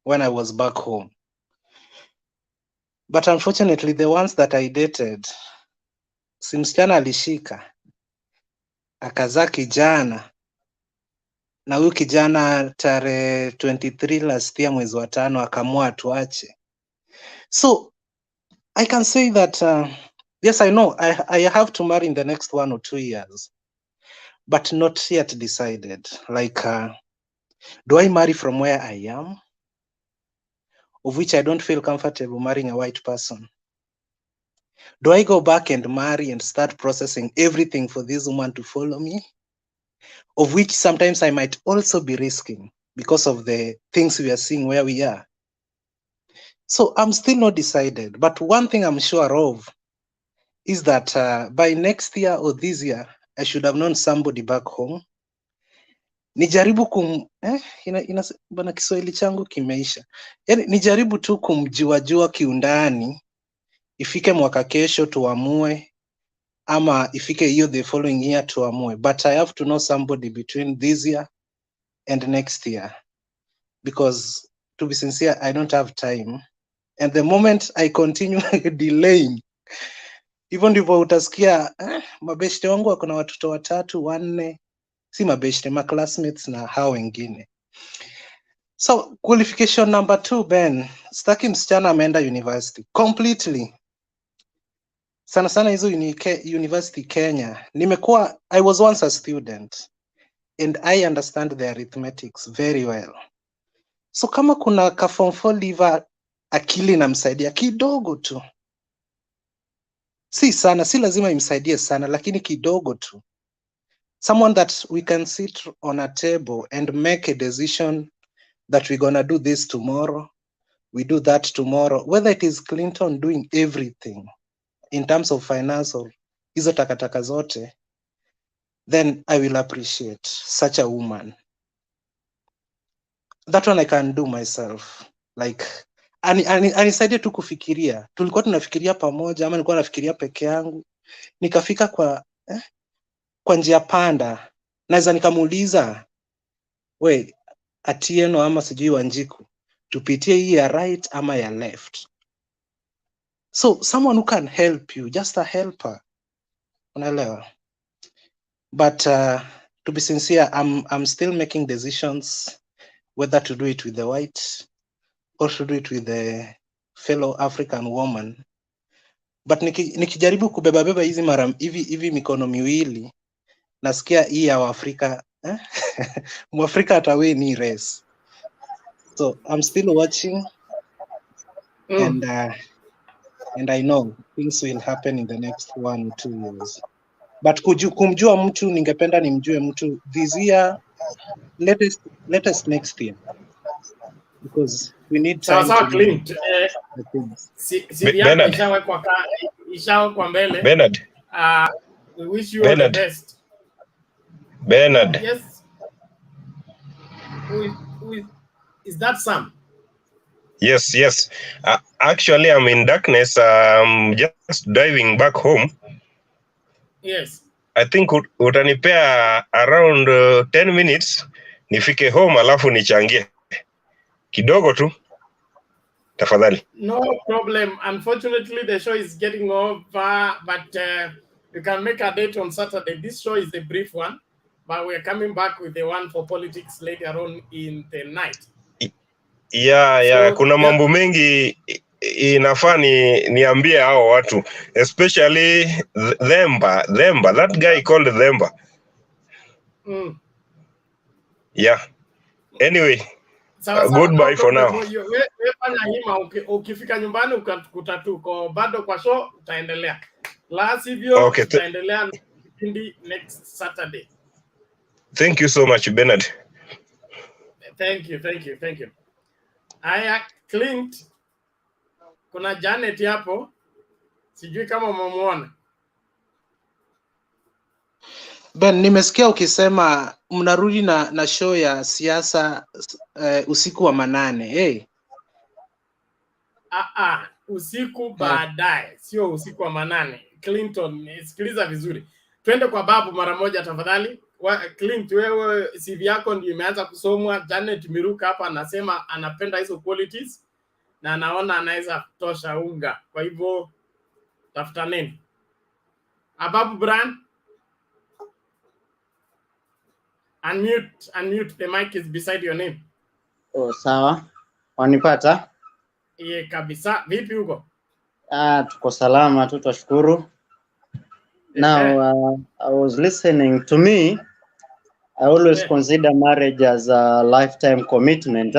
when I was back home. But unfortunately, the ones that I dated, si msichana alishika, akazaa kijana, na huyu kijana tarehe 23 last year mwezi wa 5 akaamua atuache. So I can say that yes, I know I have to marry in the next 1 or 2 years, but not yet decided. Like, do I marry from where I am, of which I don't feel comfortable marrying a white person? Do I go back and marry and start processing everything for this woman to follow me, of which sometimes I might also be risking because of the things we are seeing where we are? So I'm still not decided, but one thing I'm sure of is that by next year or this year, I should have known somebody back home. Nijaribu bana Kiswahili changu kimeisha. Yani nijaribu tu kumjuajua kiundani, ifike mwaka kesho tuamue, ama ifike hiyo the following year tuamue. But I have to know somebody between this year and next year, because to be sincere, I don't have time. And the moment I continue delaying, hivyo ndivyo utasikia mabeshte wangu wako na watoto 3, 4, si mabeshte, ma classmates na hao wengine. So qualification number 2, Ben, sitaki msichana ameenda university completely. Sana sana hizo university Kenya. I was once a student and I understand the arithmetics very well. So kama kuna ka form 4 liver akili namsaidia kidogo tu, si sana, si lazima imsaidie sana, lakini kidogo tu. Someone that we can sit on a table and make a decision that we're gonna do this tomorrow, we do that tomorrow, whether it is Clinton doing everything in terms of finance or hizo takataka zote, then I will appreciate such a woman. That one I can do myself. Like, anisaidie tu kufikiria. Tulikuwa tunafikiria pamoja ama nilikuwa nafikiria peke yangu. Nikafika kwa njia panda. Naweza nikamuuliza, we, Atieno ama sijui Wanjiku, tupitie hii ya right ama ya left? So someone who can help you, just a helper. Unaelewa? But to be sincere, I'm still making decisions whether to do it with the white or to do it with the fellow African woman. But nikijaribu kubeba hizi mara hivi mikono miwili, nasikia hii ya Afrika Mwafrika atawe ni race. So I'm still watching and and I know things will happen in the next 1 or 2 years. But kumjua mtu ningependa nimjue mtu this year, latest next year, because we need time Sawa to Clint, the things. CV yako ishawekwa mbele. Bernard. We wish you all the best. Bernard. Yes. Is that Sam? Yes. Actually, I'm in darkness. Just driving back home. Yes. I think utanipea around 10 minutes nifike home alafu nichangie kidogo tu tafadhali. No problem. Unfortunately, the show is getting over, but you can make a date on Saturday. This show is a brief one, but we're coming back with the one for politics later on in the night. Yeah, kuna mambo mengi inafaa niambie hao watu, especially Themba, that guy called Themba. Yeah. Anyway, goodbye for now. Wewe fanya hima, ukifika nyumbani ukakuta tuko bado kwa show, utaendelea. La sivyo tutaendelea next Saturday. Thank you so much, Bernard. Thank you. Aya, Clint, kuna Janet hapo, sijui kama umemuona. Ben, nimesikia ukisema mnarudi na show ya siasa usiku wa manane. Hey. Usiku baadaye, sio usiku wa manane. Clinton, sikiliza vizuri. Twende kwa babu mara moja tafadhali. Clint, wewe CV yako ndio imeanza kusomwa. Janet Miruka hapa anasema anapenda hizo qualities na anaona anaweza kutosha unga. Kwa hivyo tafuta nini? Ababu Brand, unmute, the mic is beside your name. Oh, sawa. Wanipata? Kabisa. Vipi huko? Tuko salama tu, tashukuru. Now, I was listening. To me, I always consider marriage as a lifetime commitment,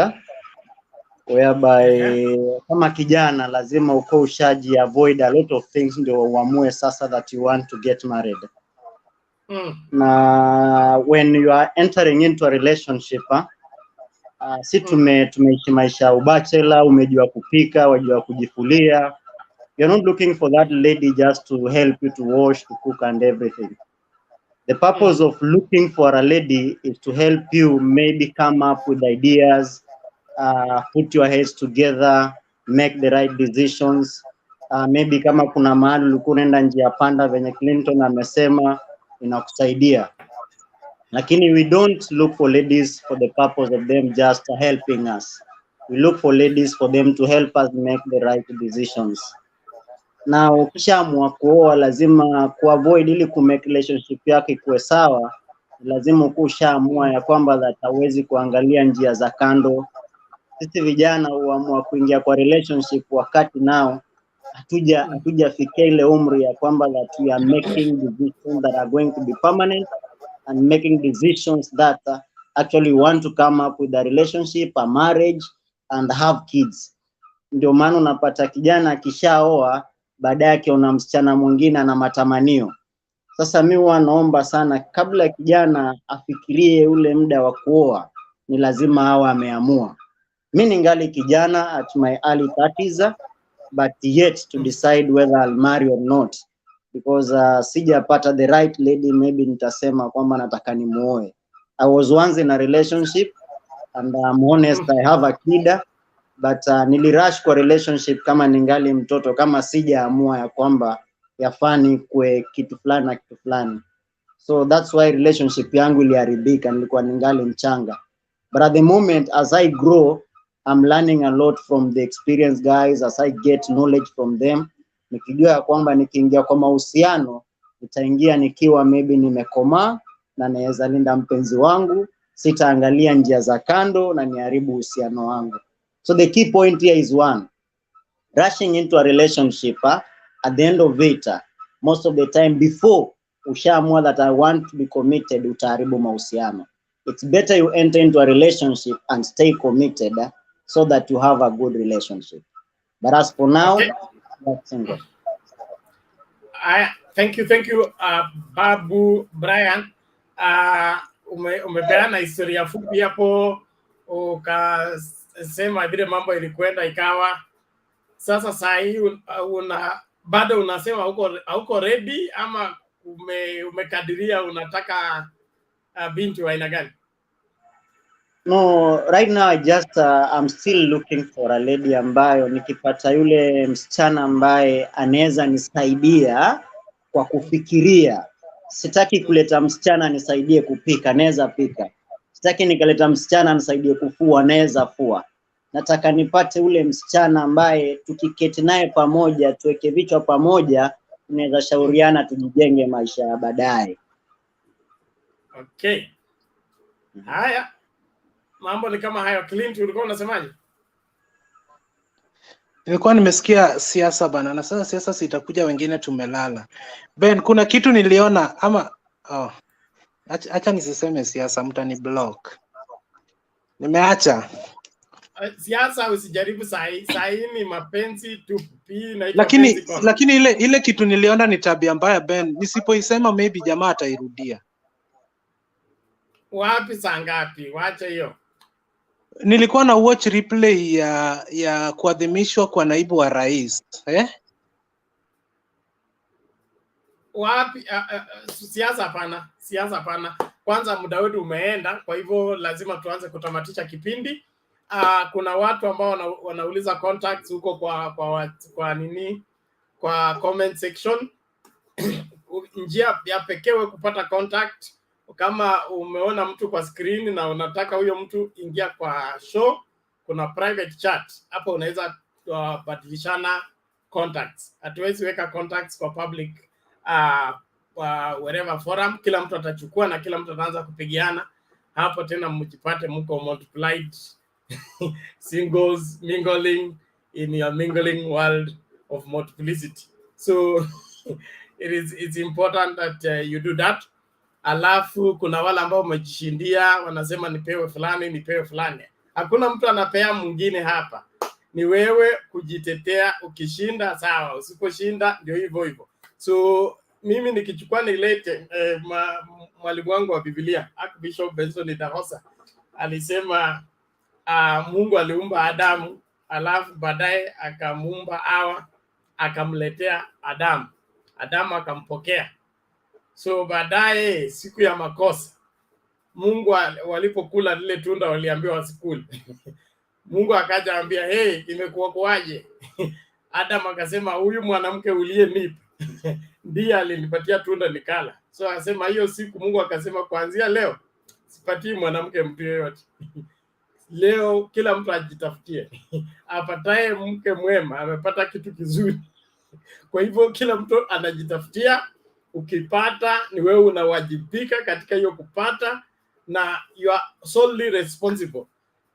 whereby kama kijana lazima uko ushaji avoid a lot of things ndio uamue sasa that you want to get married. Na when you are entering into a relationship, si tumeishi maisha ubachela, umejua kupika, wajua kujifulia. You're not looking for that lady just to help you to wash, to cook and everything. The purpose of looking for a lady is to help you maybe come up with ideas, put your heads together, make the right decisions. Maybe kama kuna mahali ulikuwa unaenda njia panda venye Clinton amesema, inakusaidia. Lakini we don't look for ladies for the purpose of them just helping us. We look for ladies for them to help us make the right decisions. Na ukishaamua kuoa lazima kuavoid ili kumake relationship yake ikuwe sawa, lazima ukishaamua ya kwamba that hawezi kuangalia njia za kando. Sisi vijana huamua kuingia kwa relationship wakati nao hatujafikia ile umri ya kwamba that we are making decisions that are going to be permanent and making decisions that actually want to come up with a relationship, a marriage and have kids. Ndio maana unapata kijana akishaoa baadaye akiona msichana mwingine na matamanio. Sasa mimi naomba sana kabla kijana afikirie ule muda wa kuoa, ni lazima awe ameamua. Mimi ningali kijana at my early 30s, but yet to decide whether I'll marry or not, because sijapata the right lady. Maybe nitasema kwamba nataka nimuoe. I was once in a relationship and I'm honest, I have a kid, but nilirush kwa relationship kama ningali mtoto, kama sijaamua ya kwamba yafani kwe kitu fulani na kitu fulani. So that's why relationship yangu iliharibika, nilikuwa ningali mchanga. But at the moment as I grow, I'm learning a lot from the experienced guys, as I get knowledge from them. Nikijua ya kwamba nikiingia kwa mahusiano nitaingia nikiwa maybe nimekomaa na naweza linda mpenzi wangu, sitaangalia njia za kando na niharibu uhusiano wangu. So the key point here is one, rushing into a relationship, at the end of it, most of the time before ushaamua that I want to be committed, utaharibu mahusiano. It's better you enter into a relationship and stay committed so that you have a good relationship. But as for now, not single. Thank you, Babu Brian. Umepeana historia fupi hapo, ukasema vile mambo ilikwenda ikawa. Sasa saa hii bado unasema hauko ready ama umekadiria unataka binti wa aina gani? No, right now I just I'm still looking for a lady ambayo nikipata yule msichana ambaye anaweza nisaidia kwa kufikiria. Sitaki kuleta msichana nisaidie kupika, naweza pika. Sitaki nikaleta msichana nisaidie kufua, naweza fua. Nataka nipate ule msichana ambaye tukiketi naye pamoja, tuweke vichwa pamoja, tunaweza shauriana tujijenge maisha ya baadaye. Okay. Haya. Mambo ni kama hayo. Clint, ulikuwa unasemaje? Nilikuwa nimesikia siasa bana, na sasa siasa sitakuja, wengine tumelala. Ben, kuna kitu niliona ama acha nisiseme siasa, mtani block. Nimeacha. Siasa usijaribu saa hii ni mapenzi tu. Lakini ile kitu niliona ni tabia mbaya Ben. Nisipoisema maybe jamaa atairudia. Wapi saa ngapi? Wacha hiyo. Nilikuwa na watch replay ya kuadhimishwa kwa naibu wa rais. Wapi? Siasa hapana. Kwanza muda wetu umeenda, kwa hivyo lazima tuanze kutamatisha kipindi. Kuna watu ambao wanauliza contacts huko kwa comment section. Njia ya pekee kupata contact, kama umeona mtu kwa screen na unataka huyo mtu, ingia kwa show, kuna private chat hapo, unaweza badilishana contacts. Hatuwezi weka contacts kwa public wherever forum, kila mtu atachukua na kila mtu ataanza kupigiana hapo, tena mjipate mko multiplied singles mingling in your mingling world of multiplicity. So it's important that you do that. Alafu kuna wale ambao wamejishindia wanasema nipewe fulani. Hakuna mtu anapea mwingine hapa, ni wewe kujitetea. Ukishinda sawa, usiposhinda ndio hivyo. So mimi nikichukua nilete mwalimu wangu wa Biblia Archbishop Benson Dahosa alisema Mungu aliumba Adamu, alafu baadaye akamuumba Hawa, akamletea Adamu akampokea. So baadaye siku ya makosa, Mungu walipokula lile tunda waliambiwa wasikule. Mungu akaja ambia, hey, imekuwa kwaje? Adam akasema, huyu mwanamke uliyenipa ndiye alinipatia tunda nikala. So akasema hiyo siku Mungu akasema, kuanzia leo sipatii mwanamke mtu yeyote. Leo kila mtu ajitafutie. Apataye mke mwema amepata kitu kizuri. Kwa hivyo kila mtu anajitafutia. Ukipata ni wewe unawajibika katika hiyo kupata, na you are solely responsible.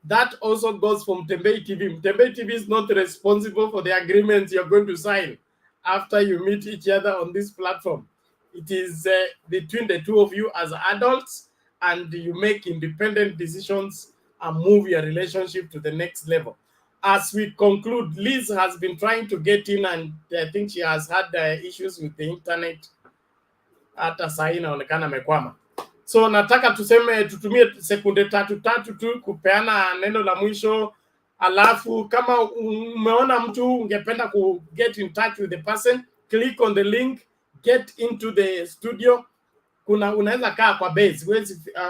That also goes for Mtembei TV. Mtembei TV is not responsible for the agreements you're going to sign after you meet each other on this platform. It is between the two of you as adults, and you make independent decisions and move your relationship to the next level. As we conclude, Liz has been trying to get in, and I think she has had issues with the internet. Hata saa hii inaonekana amekwama. So nataka tutumie sekunde tatu tu kupeana neno la mwisho. Alafu kama umeona mtu ungependa ku get in touch with the person, click on the link, get into the studio. Unaweza kaa kwa base.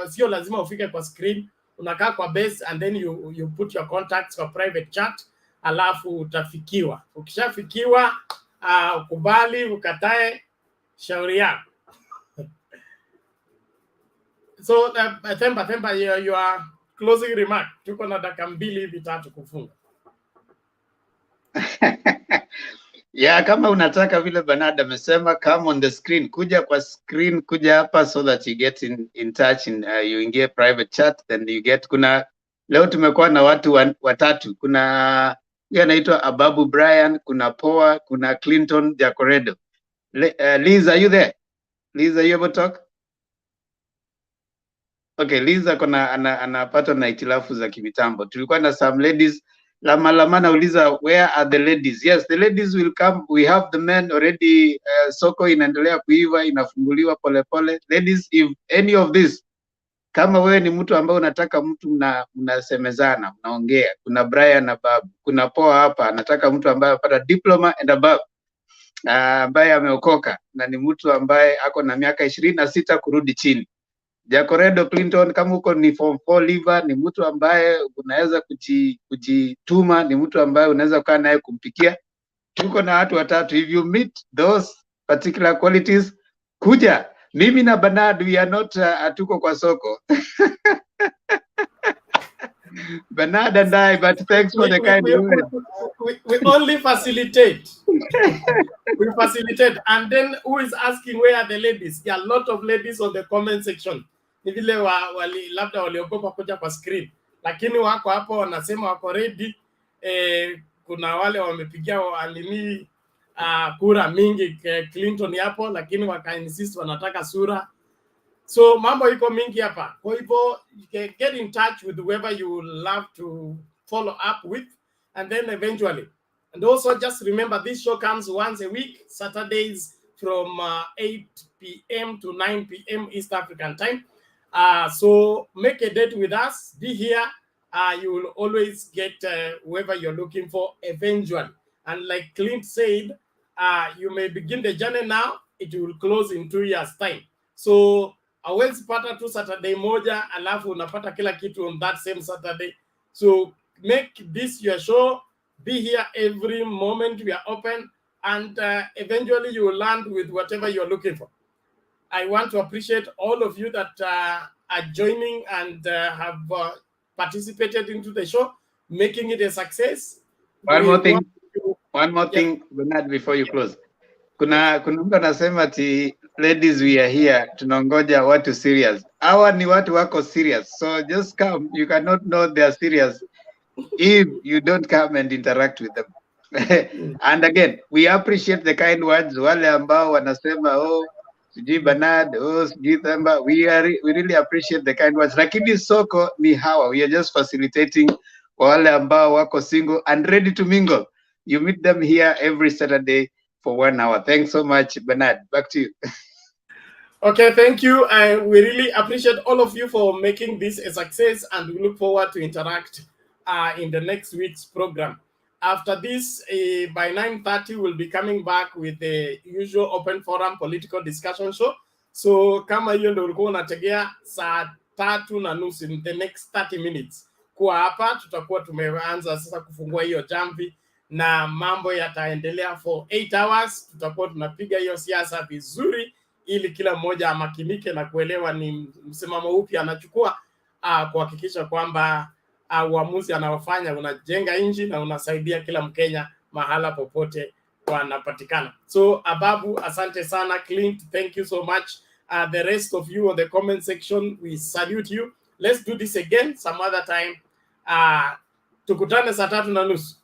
Sio lazima ufike kwa screen. Unakaa kwa base and then you put your contacts for private chat, alafu utafikiwa. Ukishafikiwa, kubali, ukatae, shauri yako. So Themba, your closing remark. Tuko na dakika 2 hivi 3 kufunga. Yeah, kama unataka vile Bernard amesema, come on the screen, kuja kwa screen, kuja hapa so that you get in touch and you ingie private chat, then you get. Leo tumekuwa na watu watatu. Kuna yeye anaitwa Ababu Brian, kuna Poa, kuna Clinton Jacoredo. Liz, are you there? Liz, are you able to talk? Okay, Liz anapatwa na itilafu za kimitambo. Tulikuwa na some ladies Lama nauliza, where are the ladies? Yes, the ladies will come. We have the men already. Soko inaendelea kuiva, inafunguliwa polepole. Ladies, if any of this, kama wewe ni mtu ambaye unataka mtu mnasemezana, mnaongea, kuna Brian na Babu, kuna Poa hapa anataka mtu ambaye apata diploma and above, ambaye ameokoka na ni mtu ambaye ako na miaka 26 kurudi chini. Jacoredo Clinton, kama uko ni form 4 liver, ni mtu ambaye unaweza kujituma, ni mtu ambaye unaweza kukaa naye kumpikia. Tuko na watu watatu. If you meet those particular qualities, kuja. Mimi na Bernard, we are not atuko kwa soko. Bernard and I, but thanks for the kind word. We only facilitate. We facilitate. And then who is asking where are the ladies? There are a lot of ladies on the comment section. Ni vile labda waliogopa kuja kwa screen. Lakini wako hapo wanasema wako ready. Kuna wale wamepigia walini kura mingi Clinton hapo, lakini waka-insist wanataka sura. So mambo iko mingi hapa. Kwa hivyo get in touch with whoever you love to follow up with, and then eventually. And also just remember, this show comes once a week, Saturdays from 8 p.m. to 9 p.m. East African time. So make a date with us. Be here. You will always get whoever you're looking for eventually. And like Clint said, you may begin the journey now. It will close in 2 years' time. So hawezi pata tu Saturday moja alafu unapata kila kitu on that same Saturday. So make this your show. Be here every moment. We are open, and eventually you will land with whatever you're looking for. I want to appreciate all of you that are joining and have participated into the show, making it a success. One more thing, Bernard, before you close. Kuna mtu anasema ati ladies we are here, tunangoja watu serious. Hawa ni watu wako serious. So just come. You cannot know they are serious if you don't come and interact with them. And again, we appreciate the kind words. Wale ambao wanasema sijui Bernard, sijui Themba, we really appreciate the kind words. Lakini soko ni hawa. We are just facilitating wale ambao wako single and ready to mingle. You meet them here every Saturday for 1 hour. Thanks so much, Bernard. Back to you. Okay, thank you. We really appreciate all of you for making this a success, and we look forward to interact in the next week's program. After this, by 9:30, we'll be coming back with the usual open forum political discussion show. So kama hiyo ndio ulikuwa unategea, saa 3:30 in the next 30 minutes. Kwa hapa tutakuwa tumeanza sasa kufungua hiyo jamvi na mambo yataendelea for 8 hours. Tutakuwa tunapiga hiyo siasa vizuri ili kila mmoja amakinike na kuelewa ni msimamo upi anachukua kuhakikisha kwamba uamuzi anaofanya unajenga nchi na unasaidia kila Mkenya mahala popote wanapatikana. So Ababu, asante sana. Clint, thank you so much. The rest of you on the comment section, we salute you. Let's do this again some other time. Tukutane saa 3:30.